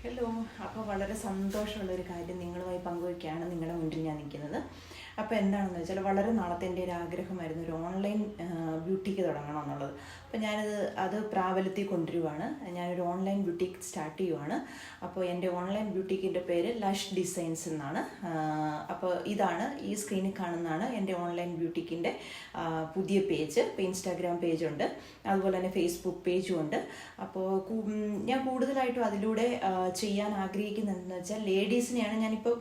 Hello. അപ്പോൾ വളരെ സന്തോഷമുള്ളൊരു കാര്യം നിങ്ങളുമായി പങ്കുവയ്ക്കുകയാണ് നിങ്ങളുടെ മുന്നിൽ ഞാൻ നിൽക്കുന്നത്. അപ്പോൾ എന്താണെന്ന് വെച്ചാൽ വളരെ നാളത്തെ എൻ്റെ ഒരു ആഗ്രഹമായിരുന്നു ഒരു ഓൺലൈൻ ബ്യൂട്ടിക്ക് തുടങ്ങണം എന്നുള്ളത്. അപ്പോൾ അത് പ്രാബല്യത്തിൽ കൊണ്ടുവരുവാണ്. ഞാനൊരു ഓൺലൈൻ ബ്യൂട്ടിക്ക് സ്റ്റാർട്ട് ചെയ്യുവാണ്. അപ്പോൾ എൻ്റെ ഓൺലൈൻ ബ്യൂട്ടിക്കിൻ്റെ പേര് ലഷ് ഡിസൈൻസ് എന്നാണ്. അപ്പോൾ ഇതാണ് ഈ സ്ക്രീനിൽ കാണുന്നതാണ് എൻ്റെ ഓൺലൈൻ ബ്യൂട്ടിക്കിൻ്റെ പുതിയ പേജ്. ഇപ്പോൾ ഇൻസ്റ്റാഗ്രാം പേജുണ്ട്, അതുപോലെ തന്നെ ഫേസ്ബുക്ക് പേജും ഉണ്ട്. അപ്പോൾ ഞാൻ കൂടുതലായിട്ടും അതിലൂടെ ചെയ്യാൻ ആഗ്രഹിക്കുന്നതെന്ന് വെച്ചാൽ ലേഡീസിനെയാണ് ഞാനിപ്പോൾ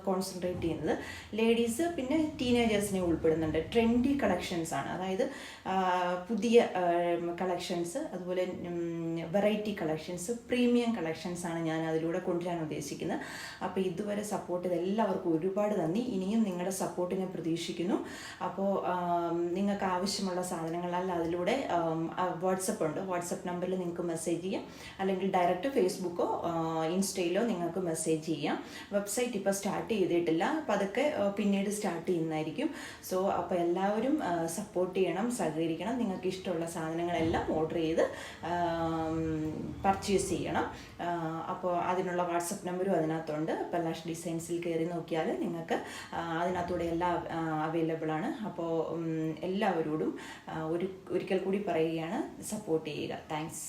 കോൺസെൻട്രേറ്റ് ചെയ്യുന്നത്. ലേഡീസ് പിന്നെ ടീനേജേഴ്സിനെ ഉൾപ്പെടുന്നുണ്ട്. ട്രെൻഡി കളക്ഷൻസ് ആണ്, അതായത് പുതിയ കളക്ഷൻസ്, അതുപോലെ വെറൈറ്റി കളക്ഷൻസ്, പ്രീമിയം കളക്ഷൻസ് ആണ് ഞാൻ അതിലൂടെ കൊണ്ടുവരാൻ ഉദ്ദേശിക്കുന്നത്. അപ്പോൾ ഇതുവരെ സപ്പോർട്ട് ചെയ്ത എല്ലാവർക്കും ഒരുപാട് നന്ദി. ഇനിയും നിങ്ങളുടെ സപ്പോർട്ട് ഞാൻ പ്രതീക്ഷിക്കുന്നു. അപ്പോൾ നിങ്ങൾക്ക് ആവശ്യമുള്ള സാധനങ്ങളല്ല അതിലൂടെ വാട്സപ്പ് ഉണ്ട്. വാട്സപ്പ് നമ്പറിൽ നിങ്ങൾക്ക് മെസ്സേജ് ചെയ്യാം, അല്ലെങ്കിൽ ഡയറക്റ്റ് ഫേസ്ബുക്കോ ഇൻസ്റ്റയിലോ നിങ്ങൾക്ക് മെസ്സേജ് ചെയ്യാം. വെബ്സൈറ്റ് ഇപ്പോൾ സ്റ്റാർട്ട് ചെയ്തിട്ടില്ല, അപ്പോൾ അതൊക്കെ പിന്നീട് സ്റ്റാർട്ട് ചെയ്യുന്നതായിരിക്കും. സോ അപ്പോൾ എല്ലാവരും സപ്പോർട്ട് ചെയ്യണം, സഹകരിക്കണം. നിങ്ങൾക്ക് ഇഷ്ടമുള്ള സാധനങ്ങളെല്ലാം ഓർഡർ ചെയ്ത് പർച്ചേസ് ചെയ്യണം. അപ്പോൾ അതിനുള്ള വാട്സപ്പ് നമ്പറും അതിനകത്തുണ്ട്. അപ്പോൾ ലഷ് ഡിസൈൻസിൽ കയറി നോക്കിയാൽ നിങ്ങൾക്ക് അതിനകത്തൂടെ എല്ലാം അവൈലബിൾ ആണ്. അപ്പോൾ എല്ലാവരോടും ഒരിക്കൽ കൂടി പറയുകയാണ്, സപ്പോർട്ട് ചെയ്യുക. താങ്ക്സ്.